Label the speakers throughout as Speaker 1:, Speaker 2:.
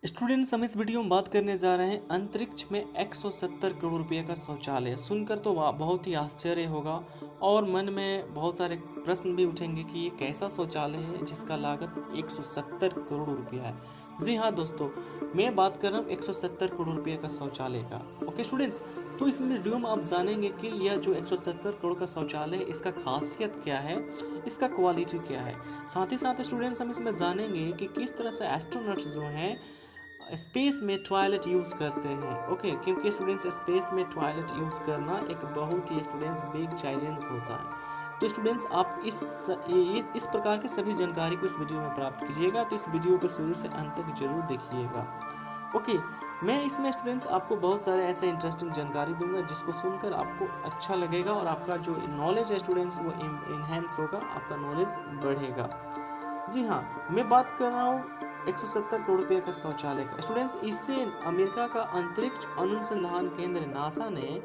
Speaker 1: Students, हम इस video में बात करने जा रहे हैं अंतरिक्ष में 170 करोड़ रुपए का शौचालय। सुनकर तो बहुत ही आश्चर्य होगा और मन में बहुत सारे प्रश्न भी उठेंगे कि ये कैसा शौचालय है जिसका लागत 170 करोड़ रुपया है। जी हाँ दोस्तों, मैं बात कर रहा हूँ 170 करोड़ रुपये का शौचालय का। ओके स्टूडेंट्स, तो इस वीडियो में आप जानेंगे कि यह जो 170 करोड़ का शौचालय है इसका खासियत क्या है, इसका क्वालिटी क्या है। साथ ही साथ स्टूडेंट्स, हम इसमें जानेंगे कि किस तरह से एस्ट्रोनॉट्स जो हैं स्पेस में टॉयलेट यूज़ करते हैं। ओके, क्योंकि स्टूडेंट्स स्पेस में टॉयलेट यूज़ करना एक बहुत ही स्टूडेंट्स बिग चैलेंज होता है। तो स्टूडेंट्स, आप इस प्रकार की सभी जानकारी को इस वीडियो में प्राप्त कीजिएगा, तो इस वीडियो को शुरू से अंत तक जरूर देखिएगा। ओके, मैं इसमें स्टूडेंट्स आपको बहुत सारे ऐसे इंटरेस्टिंग जानकारी दूंगा जिसको सुनकर आपको अच्छा लगेगा और आपका जो नॉलेज है स्टूडेंट्स वो इन्हेंस होगा, आपका नॉलेज बढ़ेगा। जी हाँ, मैं बात कर रहा हूँ 170 करोड़ रुपये का शौचालय का। स्टूडेंट्स, इसे अमेरिका का अंतरिक्ष अनुसंधान केंद्र नासा ने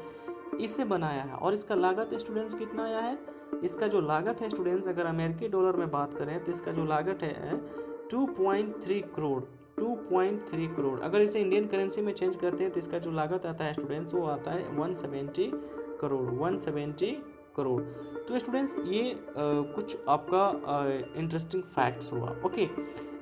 Speaker 1: इसे बनाया है और इसका लागत स्टूडेंट्स कितना आया है। इसका जो लागत है स्टूडेंट्स, अगर अमेरिकी डॉलर में बात करें तो इसका जो लागत है 2.3 करोड़ 2.3 करोड़। अगर इसे इंडियन करेंसी में चेंज करते हैं तो इसका जो लागत आता है स्टूडेंट्स वो आता है 170 करोड़ 170 करोड़। तो स्टूडेंट्स, ये कुछ आपका इंटरेस्टिंग फैक्ट्स हुआ। ओके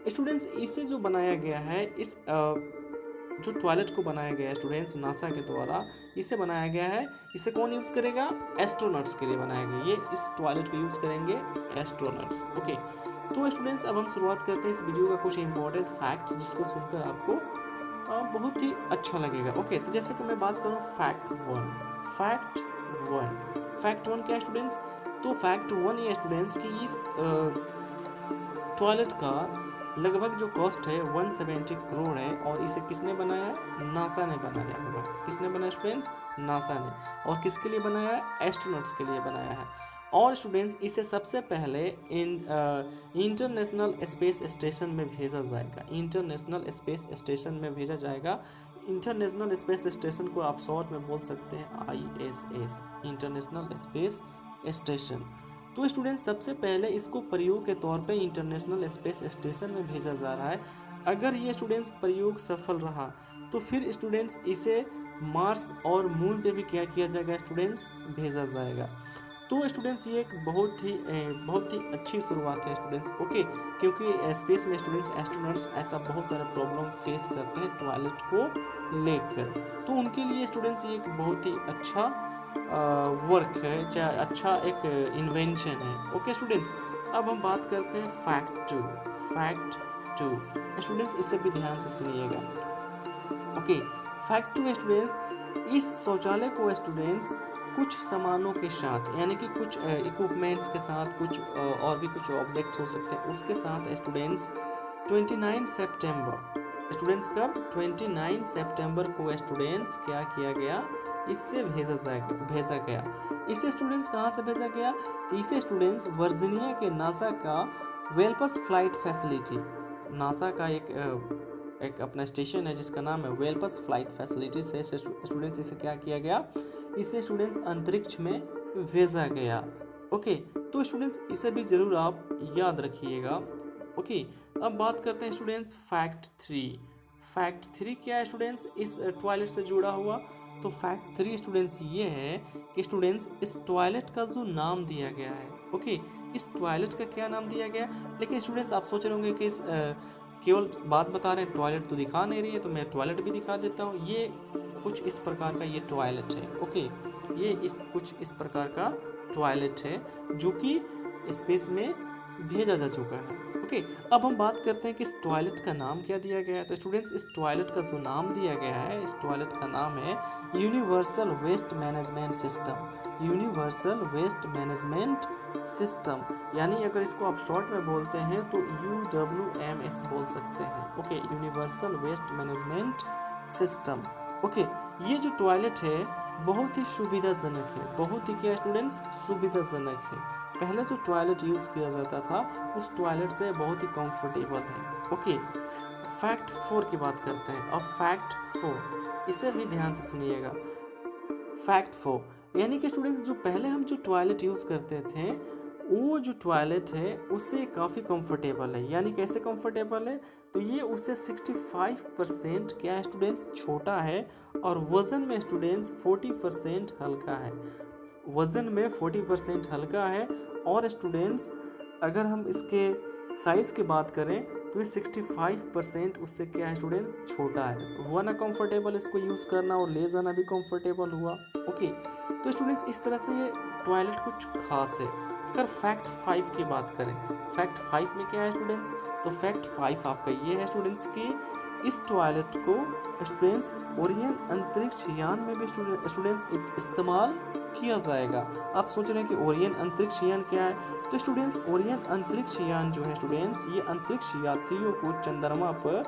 Speaker 1: स्टूडेंट्स, इसे जो बनाया गया है, इस जो टॉयलेट को बनाया गया है स्टूडेंट्स नासा के द्वारा, इसे बनाया गया है। इसे कौन यूज़ करेगा? एस्ट्रोनॉट्स के लिए बनाया गया। ये इस टॉयलेट को यूज़ करेंगे एस्ट्रोनॉट्स। ओके, तो स्टूडेंट्स, अब हम शुरुआत करते हैं इस वीडियो का कुछ इंपॉर्टेंट फैक्ट्स जिसको सुनकर आपको बहुत ही अच्छा लगेगा। ओके, तो जैसे कि मैं बात करूँ फैक्ट वन। फैक्ट वन क्या है स्टूडेंट्स? तो फैक्ट वन ये स्टूडेंट्स कि इस टॉयलेट का लगभग जो कॉस्ट है 170 करोड़ है और इसे किसने बनाया है? नासा ने बनाया होगा। किसने बनाया स्टूडेंट्स? नासा ने। और किसके लिए बनाया है? एस्ट्रोनॉट्स के लिए बनाया है। और स्टूडेंट्स, इसे सबसे पहले इंटरनेशनल स्पेस स्टेशन में भेजा जाएगा। इंटरनेशनल स्पेस स्टेशन में भेजा जाएगा। इंटरनेशनल स्पेस स्टेशन को आप शॉर्ट में बोल सकते हैं ISS, इंटरनेशनल स्पेस स्टेशन। तो स्टूडेंट, सबसे पहले इसको प्रयोग के तौर पे इंटरनेशनल स्पेस स्टेशन में भेजा जा रहा है। अगर ये स्टूडेंट्स प्रयोग सफल रहा तो फिर स्टूडेंट्स इसे मार्स और मून पे भी क्या किया जाएगा स्टूडेंट्स? भेजा जाएगा। तो स्टूडेंट्स, ये एक बहुत ही अच्छी शुरुआत है स्टूडेंट्स। ओके, क्योंकि स्पेस में स्टूडेंट्स एस्ट्रोनॉट्स ऐसा बहुत सारा प्रॉब्लम फेस करते हैं टॉयलेट को लेकर, तो उनके लिए स्टूडेंट्स ये एक बहुत ही अच्छा वर्क है, चाहे अच्छा एक इन्वेंशन है। ओके स्टूडेंट्स, अब हम बात करते हैं फैक्ट टू स्टूडेंट्स, इसे भी ध्यान से सुनिएगा। ओके, फैक्ट टू स्टूडेंट्स, इस शौचालय को स्टूडेंट्स कुछ सामानों के साथ, यानी कि कुछ इक्विपमेंट्स के साथ, कुछ और भी कुछ ऑब्जेक्ट हो सकते हैं उसके साथ स्टूडेंट्स 29 सितंबर स्टूडेंट्स कब? 29 सितंबर को स्टूडेंट्स क्या किया गया? इससे भेजा गया। इसे स्टूडेंट्स कहाँ से भेजा गया? तो इसे स्टूडेंट्स वर्जीनिया के नासा का वेल्पस फ्लाइट फैसिलिटी, नासा का एक अपना स्टेशन है जिसका नाम है वेल्पस फ्लाइट फैसिलिटी से स्टूडेंट्स इसे क्या किया गया? इसे स्टूडेंट्स अंतरिक्ष में भेजा गया। ओके, तो स्टूडेंट्स इसे भी ज़रूर आप याद रखिएगा। ओके, अब बात करते हैं स्टूडेंट्स फैक्ट थ्री क्या है स्टूडेंट्स इस टॉयलेट से जुड़ा हुआ? तो फैक्ट थ्री स्टूडेंट्स ये है कि स्टूडेंट्स इस टॉयलेट का जो नाम दिया गया है, ओके, इस टॉयलेट का क्या नाम दिया गया? लेकिन स्टूडेंट्स, आप सोच रहे होंगे कि केवल बात बता रहे हैं, टॉयलेट तो दिखा नहीं रही है, तो मैं टॉयलेट भी दिखा देता हूँ। ये कुछ इस प्रकार का ये टॉयलेट है। ओके, ये कुछ इस प्रकार का टॉयलेट है जो कि स्पेस में भेजा जा चुका है। ओके, अब हम बात करते हैं कि इस टॉयलेट का नाम क्या दिया गया है। तो स्टूडेंट्स, इस टॉयलेट का जो नाम दिया गया है, इस टॉयलेट का नाम है universal waste management system. Universal waste management system, यानी अगर इसको आप शॉर्ट में बोलते हैं तो UWMS बोल सकते हैं। Okay, universal waste management system. Okay, ये जो टॉयलेट है बहुत ही सुविधाजनक है। बहुत ही क्या स्टूडेंट्स? सुविधाजनक है। पहले जो टॉयलेट यूज़ किया जाता था उस टॉयलेट से बहुत ही कंफर्टेबल है। ओके, फैक्ट 4 की बात करते हैं। अब फैक्ट 4, इसे भी ध्यान से सुनिएगा। फैक्ट 4 यानी कि स्टूडेंट्स, जो पहले हम जो टॉयलेट यूज़ करते थे वो जो टॉयलेट है उससे काफ़ी कंफर्टेबल है। यानी कैसे कंफर्टेबल है, तो ये उससे 65% क्या है स्टूडेंट्स, छोटा है, और वज़न में स्टूडेंट्स 40% हल्का है। वज़न में 40% हल्का है, और स्टूडेंट्स अगर हम इसके साइज़ की बात करें तो ये 65% उससे क्या है स्टूडेंट्स, छोटा है। हुआ ना कंफर्टेबल इसको यूज़ करना, और ले जाना भी कंफर्टेबल हुआ। ओके, तो स्टूडेंट्स इस तरह से ये टॉयलेट कुछ खास है। अगर फैक्ट 5 की बात करें, फैक्ट 5 में क्या है स्टूडेंट्स, तो फैक्ट 5 आपका ये है स्टूडेंट्स कि इस टॉयलेट को स्टूडेंट्स ओरियन अंतरिक्ष यान में भी स्टूडेंट्स इस्तेमाल किया जाएगा। आप सोच रहे हैं कि ओरियन अंतरिक्ष यान क्या है, तो स्टूडेंट्स ओरियन अंतरिक्ष यान जो है स्टूडेंट्स, ये अंतरिक्ष यात्रियों को चंद्रमा पर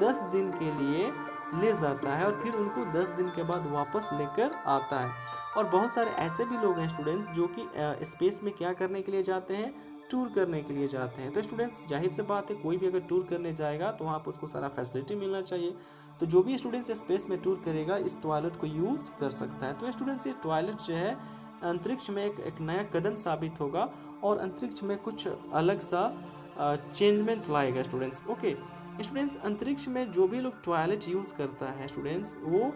Speaker 1: 10 दिन के लिए ले जाता है, और फिर उनको 10 दिन के बाद वापस लेकर आता है। और बहुत सारे ऐसे भी लोग हैं स्टूडेंट्स जो कि स्पेस में क्या करने के लिए जाते हैं, टूर करने के लिए जाते हैं। तो स्टूडेंट्स जाहिर सी बात है, कोई भी अगर टूर करने जाएगा तो वहाँ पर उसको सारा फैसिलिटी मिलना चाहिए। तो जो भी स्टूडेंट्स स्पेस में टूर करेगा इस टॉयलेट को यूज़ कर सकता है। तो स्टूडेंट्स ये टॉयलेट जो है अंतरिक्ष में एक नया कदम साबित होगा, और अंतरिक्ष में कुछ अलग सा चेंजमेंट लाएगा स्टूडेंट्स। ओके स्टूडेंट्स, अंतरिक्ष में जो भी लोग टॉयलेट यूज़ करता है स्टूडेंट्स, वो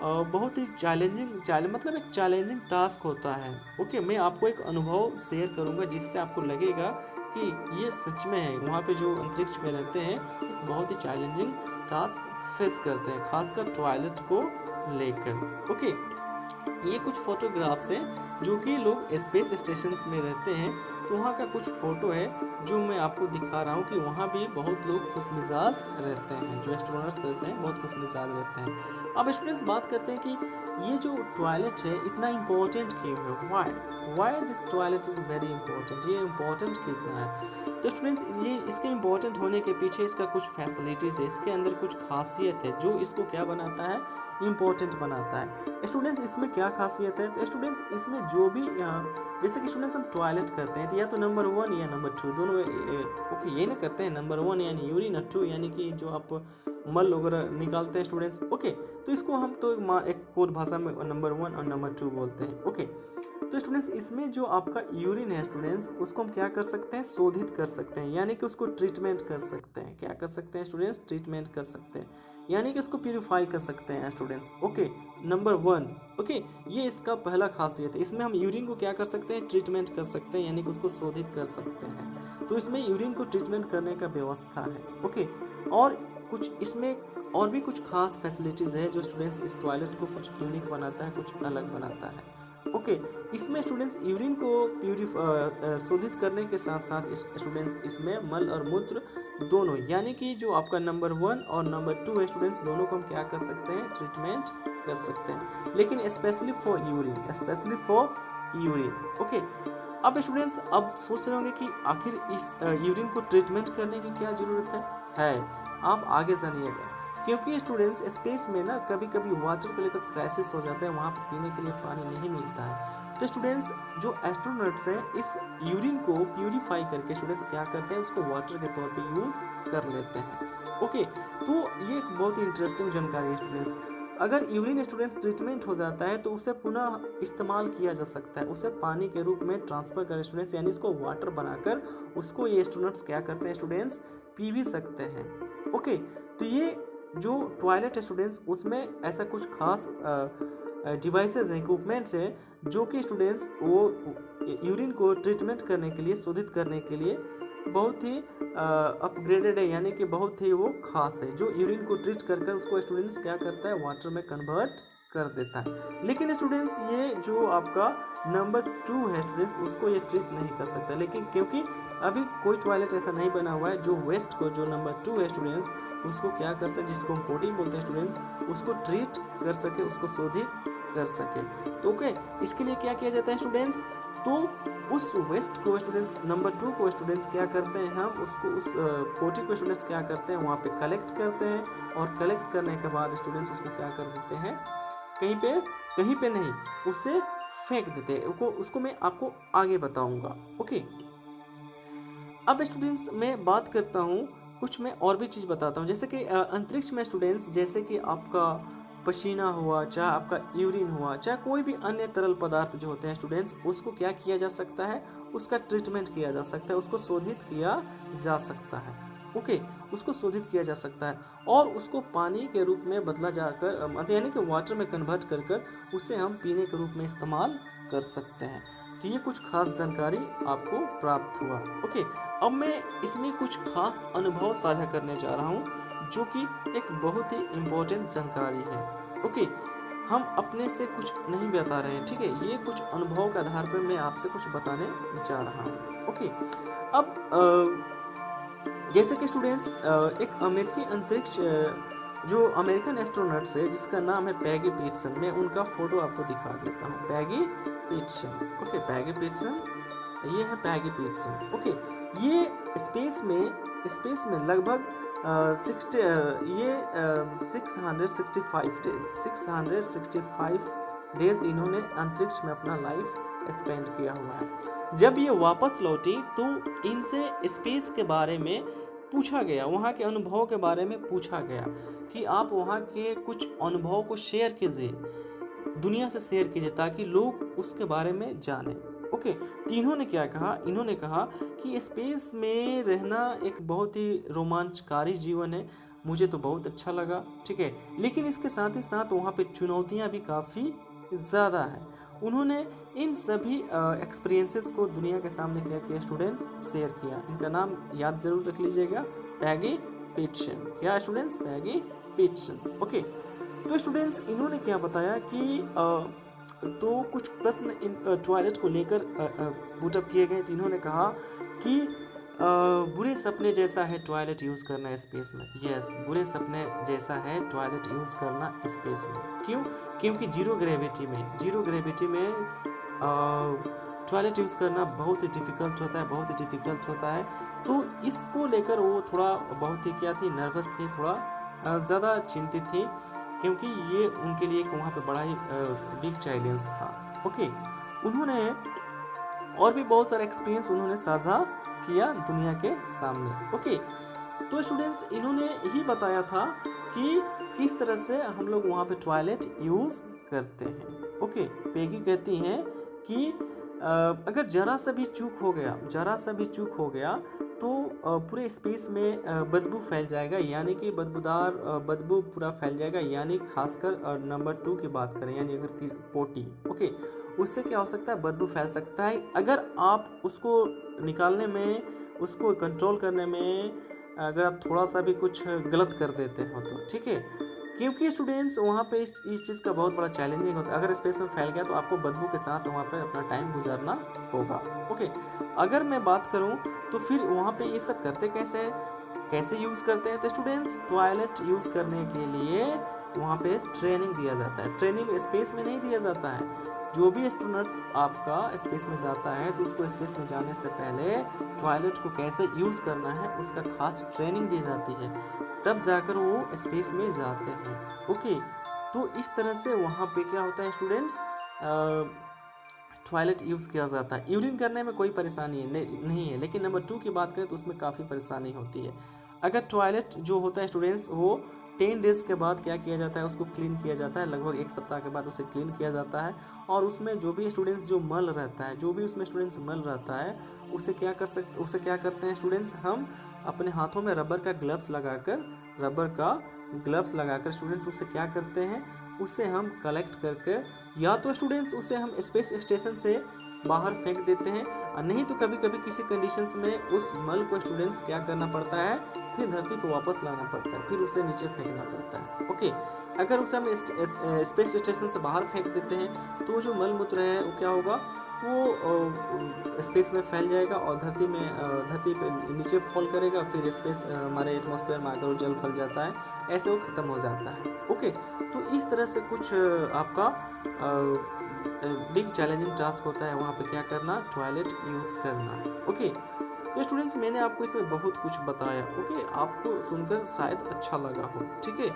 Speaker 1: बहुत ही मतलब एक चैलेंजिंग टास्क होता है। ओके, मैं आपको एक अनुभव शेयर करूंगा जिससे आपको लगेगा कि ये सच में है। वहाँ पे जो अंतरिक्ष में रहते हैं एक बहुत ही चैलेंजिंग टास्क फेस करते हैं, खासकर टॉयलेट को लेकर। ओके, ये कुछ फोटोग्राफ्स हैं जो कि लोग स्पेस स्टेशन में रहते हैं, तो वहाँ का कुछ फ़ोटो है जो मैं आपको दिखा रहा हूँ कि वहाँ भी बहुत लोग खुशमिजाज रहते हैं। जो एस्ट्रोनॉट्स रहते हैं बहुत खुशमिजाज रहते हैं। अब स्टूडेंट्स बात करते हैं कि ये जो टॉयलेट है इतना इम्पोर्टेंट क्यों है, why this toilet is very important, ये इम्पोर्टेंट कितना है। तो स्टूडेंट्स ये इसके इम्पोर्टेंट होने के पीछे इसका कुछ फैसिलिटीज़ है, इसके अंदर कुछ खासियत है जो इसको क्या बनाता है, इम्पोर्टेंट बनाता है। स्टूडेंट्स इसमें क्या खासियत है, तो स्टूडेंट्स इसमें जो भी जैसे कि स्टूडेंट्स हम टॉयलेट करते हैं तो या तो नंबर 1 या नंबर 2 दोनों ओके ये ना करते हैं। नंबर 1 यानी यूरिन, और 2 यानी कि जो आप मल वगैरह निकालते हैं स्टूडेंट्स। ओके, तो इसको हम तो एक कोड भाषा में नंबर 1 और नंबर 2 बोलते हैं। ओके, तो स्टूडेंट्स इसमें जो आपका यूरिन है स्टूडेंट्स, उसको हम क्या कर सकते हैं, शोधित कर सकते हैं, यानी कि उसको ट्रीटमेंट कर सकते हैं। क्या कर सकते हैं स्टूडेंट्स, ट्रीटमेंट कर सकते हैं, यानी कि इसको प्यूरिफाई कर सकते हैं स्टूडेंट्स। Okay, number 1। ओके, ये इसका पहला खासियत है। इसमें हम यूरिन को क्या कर सकते हैं, ट्रीटमेंट कर सकते हैं, यानी कि उसको शोधित कर सकते हैं। तो इसमें यूरिन को ट्रीटमेंट करने का व्यवस्था है। ओके, और कुछ इसमें और भी कुछ खास फैसिलिटीज़ है जो स्टूडेंट्स इस टॉयलेट को कुछ यूनिक बनाता है, कुछ अलग बनाता है। ओके, इसमें स्टूडेंट्स यूरिन को शोधित करने के साथ साथ स्टूडेंट्स इसमें मल और मूत्र दोनों, यानी कि जो आपका नंबर 1 और नंबर 2 है स्टूडेंट्स, दोनों को हम क्या कर सकते हैं, ट्रीटमेंट कर सकते हैं, लेकिन स्पेशली फॉर यूरिन। ओके, अब स्टूडेंट्स अब सोच रहे होंगे कि आखिर इस यूरिन को ट्रीटमेंट करने की क्या ज़रूरत है। आप आगे जानिएगा, क्योंकि स्टूडेंट्स स्पेस में ना कभी कभी वाटर को लेकर क्राइसिस हो जाता है, वहाँ पर पीने के लिए पानी नहीं मिलता है। तो स्टूडेंट्स जो एस्ट्रोनॉट्स हैं इस यूरिन को प्यूरिफाई करके स्टूडेंट्स क्या करते हैं, उसको वाटर के तौर पे यूज़ कर लेते हैं। ओके, तो ये एक बहुत ही इंटरेस्टिंग जानकारी है स्टूडेंट्स। अगर यूरिन स्टूडेंट्स ट्रीटमेंट हो जाता है तो उसे पुनः इस्तेमाल किया जा सकता है, उसे पानी के रूप में ट्रांसफ़र कर स्टूडेंट्स, यानी इसको वाटर बनाकर उसको ये एस्ट्रोनॉट्स क्या करते हैं स्टूडेंट्स, पी भी सकते हैं। ओके, तो ये जो टॉयलेट है स्टूडेंट्स उसमें ऐसा कुछ खास डिवाइसेस हैं, इक्विपमेंट्स हैं जो कि स्टूडेंट्स वो यूरिन को ट्रीटमेंट करने के लिए, शोधित करने के लिए बहुत ही अपग्रेडेड है, यानी कि बहुत ही वो खास है, जो यूरिन को ट्रीट कर उसको स्टूडेंट्स क्या करता है, वाटर में कन्वर्ट कर देता है। लेकिन स्टूडेंट्स ये जो आपका नंबर 2 है स्टूडेंट्स, उसको ये ट्रीट नहीं कर सकता, लेकिन क्योंकि अभी कोई टॉयलेट ऐसा नहीं बना हुआ है जो वेस्ट को, जो नंबर 2 है स्टूडेंट्स, उसको क्या कर सके, जिसको हम पोटी बोलते हैं स्टूडेंट्स, उसको ट्रीट कर सके, उसको शोधित कर सके। तो ओके, इसके लिए क्या किया जाता है स्टूडेंट्स, तो उस वेस्ट को स्टूडेंट्स, नंबर 2 को स्टूडेंट्स क्या करते हैं, हम उसको उस पोटी को स्टूडेंट्स क्या करते हैं, वहाँ पे कलेक्ट करते हैं, और कलेक्ट करने के बाद स्टूडेंट्स उसको क्या कर देते हैं, कहीं पे नहीं, उसे फेंक देते हैं। उसको मैं आपको आगे बताऊंगा। ओके, अब स्टूडेंट्स मैं बात करता हूँ, कुछ मैं और भी चीज़ बताता हूँ, जैसे कि अंतरिक्ष में स्टूडेंट्स, जैसे कि आपका पसीना हुआ, चाहे आपका यूरिन हुआ, चाहे कोई भी अन्य तरल पदार्थ जो होते हैं स्टूडेंट्स, उसको क्या किया जा सकता है, उसका ट्रीटमेंट किया जा सकता है, उसको शोधित किया जा सकता है। ओके, उसको शोधित किया जा सकता है और उसको पानी के रूप में बदला जाकर यानी कि वाटर में कन्वर्ट कर कर उसे हम पीने के रूप में इस्तेमाल कर सकते हैं। तो ये कुछ खास जानकारी आपको प्राप्त हुआ। ओके, अब मैं इसमें कुछ खास अनुभव साझा करने जा रहा हूँ जो कि एक बहुत ही इम्पोर्टेंट जानकारी है। ओके, हम अपने से कुछ नहीं बता रहे हैं, ठीक है, ये कुछ अनुभव के आधार पर मैं आपसे कुछ बताने जा रहा हूँ। ओके, अब जैसे कि स्टूडेंट्स, एक अमेरिकी अंतरिक्ष जो अमेरिकन एस्ट्रोनॉट्स है जिसका नाम है पैगी पीटसन, मैं उनका फोटो आपको दिखा देता हूँ। पैगी पीटसन, ओके, पैगी पीटसन, ये है पैगी पीटसन। ओके, ये स्पेस में लगभग 665 डेज इन्होंने अंतरिक्ष में अपना लाइफ स्पेंड किया हुआ है। जब ये वापस लौटी तो इनसे स्पेस के बारे में पूछा गया, वहाँ के अनुभव के बारे में पूछा गया कि आप वहाँ के कुछ अनुभव को शेयर कीजिए, दुनिया से शेयर कीजिए ताकि लोग उसके बारे में जानें। ओके, तो इन्होंने क्या कहा, इन्होंने कहा कि स्पेस में रहना एक बहुत ही रोमांचकारी जीवन है, मुझे तो बहुत अच्छा लगा, ठीक है, लेकिन इसके साथ ही साथ वहाँ पे चुनौतियाँ भी काफ़ी ज़्यादा है। उन्होंने इन सभी एक्सपीरियंसेस को दुनिया के सामने क्या किया स्टूडेंट्स, शेयर किया। इनका नाम याद जरूर रख लीजिएगा, पैगी पीटसन। क्या स्टूडेंट्स, पैगी पीटसन। ओके, तो स्टूडेंट्स इन्होंने क्या बताया कि तो कुछ प्रश्न इन टॉयलेट को लेकर पुटअप किए गए। तो इन्होंने कहा कि बुरे सपने जैसा है टॉयलेट यूज़ करना स्पेस में। यस, बुरे सपने जैसा है टॉयलेट यूज़ करना स्पेस में। क्यों? क्योंकि जीरो ग्रेविटी में टॉयलेट यूज़ करना बहुत ही डिफ़िकल्ट होता है। तो इसको लेकर वो थोड़ा बहुत ही क्या थी, नर्वस थी, थोड़ा ज़्यादा चिंतित थी, क्योंकि ये उनके लिए वहाँ पे बड़ा ही बिग चैलेंज था। ओके, उन्होंने और भी बहुत सारे एक्सपीरियंस उन्होंने साझा किया दुनिया के सामने। ओके, तो स्टूडेंट्स इन्होंने ही बताया था कि किस तरह से हम लोग वहाँ पे टॉयलेट यूज़ करते हैं। ओके, पैगी कहती हैं कि अगर जरा सा भी चूक हो गया तो पूरे स्पेस में बदबू फैल जाएगा, यानी कि बदबूदार बदबू पूरा फैल जाएगा, यानी खासकर नंबर 2 की बात करें, यानी अगर कि पोटी, ओके, उससे क्या हो सकता है, बदबू फैल सकता है अगर आप उसको निकालने में, उसको कंट्रोल करने में अगर आप थोड़ा सा भी कुछ गलत कर देते हो तो, ठीक है, क्योंकि स्टूडेंट्स वहाँ पे इस चीज़ का बहुत बड़ा चैलेंजिंग होता है। अगर स्पेस में फैल गया तो आपको बदबू के साथ वहाँ पे अपना टाइम गुजारना होगा। ओके, अगर मैं बात करूँ तो फिर वहाँ पे ये सब करते कैसे यूज़ करते हैं, तो स्टूडेंट्स टॉयलेट यूज़ करने के लिए वहाँ पे ट्रेनिंग दिया जाता है। ट्रेनिंग स्पेस में नहीं दिया जाता है। जो भी एस्ट्रोनॉट्स आपका स्पेस में जाता है तो उसको स्पेस में जाने से पहले टॉयलेट को कैसे यूज़ करना है उसका खास ट्रेनिंग दी जाती है, तब जाकर वो स्पेस में जाते हैं। ओके, तो इस तरह से वहाँ पे क्या होता है स्टूडेंट्स, टॉयलेट यूज़ किया जाता है। यूरिन करने में कोई परेशानी नहीं है, लेकिन नंबर 2 की बात करें तो उसमें काफ़ी परेशानी होती है। अगर टॉयलेट जो होता है स्टूडेंट्स वो 10 डेज़ के बाद क्या किया जाता है, उसको क्लीन किया जाता है, लगभग 1 सप्ताह के बाद उसे क्लीन किया जाता है, और उसमें जो भी स्टूडेंट्स जो मल रहता है, जो भी उसमें स्टूडेंट्स मल रहता है उसे क्या करते हैं स्टूडेंट्स, हम अपने हाथों में रबर का ग्लव्स लगाकर स्टूडेंट्स उसे क्या करते हैं, उसे हम कलेक्ट करके या तो स्टूडेंट्स उसे हम स्पेस स्टेशन से बाहर फेंक देते हैं, और नहीं तो कभी कभी किसी कंडीशंस में उस मल को स्टूडेंट्स क्या करना पड़ता है, फिर धरती पर वापस लाना पड़ता है, फिर उसे नीचे फेंकना पड़ता है। ओके, अगर उसे हम स्पेस स्टेशन से बाहर फेंक देते हैं तो जो मल मूत्र है वो क्या होगा, वो स्पेस में फैल जाएगा और धरती पे नीचे फॉल करेगा, फिर स्पेस हमारे एटमॉस्फेयर में आकर वो जल फैल जाता है, ऐसे वो ख़त्म हो जाता है। ओके, तो इस तरह से कुछ आपका बिग चैलेंजिंग टास्क होता है वहाँ पे क्या करना, टॉयलेट यूज़ करना। ओके, तो स्टूडेंट्स मैंने आपको इसमें बहुत कुछ बताया। ओके, आपको सुनकर शायद अच्छा लगा हो, ठीक है।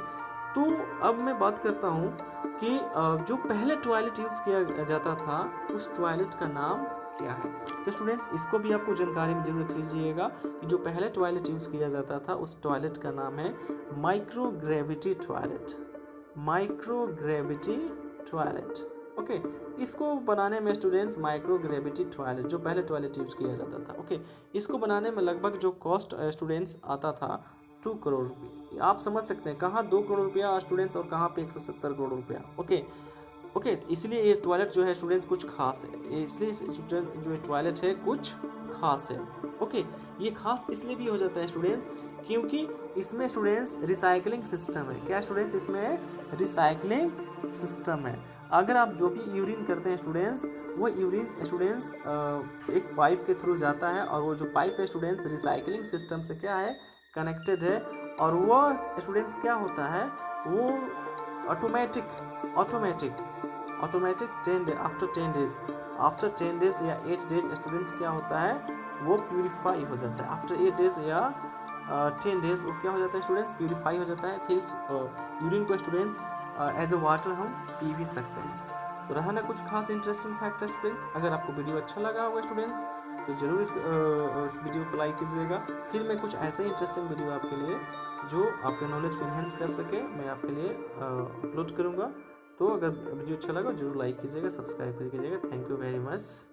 Speaker 1: तो अब मैं बात करता हूँ कि जो पहले टॉयलेट यूज़ किया जाता था उस टॉयलेट का नाम क्या है। तो स्टूडेंट्स इसको भी आपको जानकारी में जरूर रख लीजिएगा कि जो पहले टॉयलेट यूज़ किया जाता था उस टॉयलेट का नाम है माइक्रोग्रेविटी टॉयलेट। ओके। इसको बनाने में स्टूडेंट्स माइक्रो ग्रेविटी टॉयलेट, जो पहले टॉयलेट यूज किया जाता था, ओके, इसको बनाने में लगभग जो कॉस्ट स्टूडेंट्स आता था 2 करोड़ रुपये। आप समझ सकते हैं कहाँ 2 करोड़ रुपया स्टूडेंट्स और कहाँ पे 170 करोड़ रुपया, ओके ओके। इसलिए ये टॉयलेट जो है स्टूडेंट्स कुछ खास है, इसलिए जो टॉयलेट है कुछ खास है, ओके। ये खास इसलिए भी हो जाता है स्टूडेंट्स क्योंकि इसमें स्टूडेंट्स रिसाइकलिंग सिस्टम है। क्या स्टूडेंट्स, इसमें रिसाइकलिंग सिस्टम है। अगर आप जो भी यूरिन करते हैं स्टूडेंट्स, वो यूरिन स्टूडेंट्स एक पाइप के थ्रू जाता है और वो जो पाइप है स्टूडेंट्स रिसाइकलिंग सिस्टम से क्या है, कनेक्टेड है। और वो स्टूडेंट्स क्या होता है, वो ऑटोमेटिक 10 डेज या 8 डेज स्टूडेंट्स क्या होता है, वो प्यूरिफाई हो जाता है। आफ्टर 8 डेज या 10 डेज वो क्या हो जाता है स्टूडेंट्स, प्यूरिफाई हो जाता है। फिर यूरिन को स्टूडेंट्स एज ए वाटर हम पी भी सकते हैं। तो रहा ना कुछ खास इंटरेस्टिंग फैक्ट है स्टूडेंट्स। अगर आपको वीडियो अच्छा लगा होगा स्टूडेंट्स तो ज़रूर इस वीडियो को लाइक कीजिएगा। फिर मैं कुछ ऐसे इंटरेस्टिंग वीडियो आपके लिए जो आपके नॉलेज को इन्हेंस कर सके मैं आपके लिए अपलोड करूँगा। तो अगर वीडियो अच्छा लगा जरूर लाइक कीजिएगा, सब्सक्राइब कीजिएगा। Thank you very much.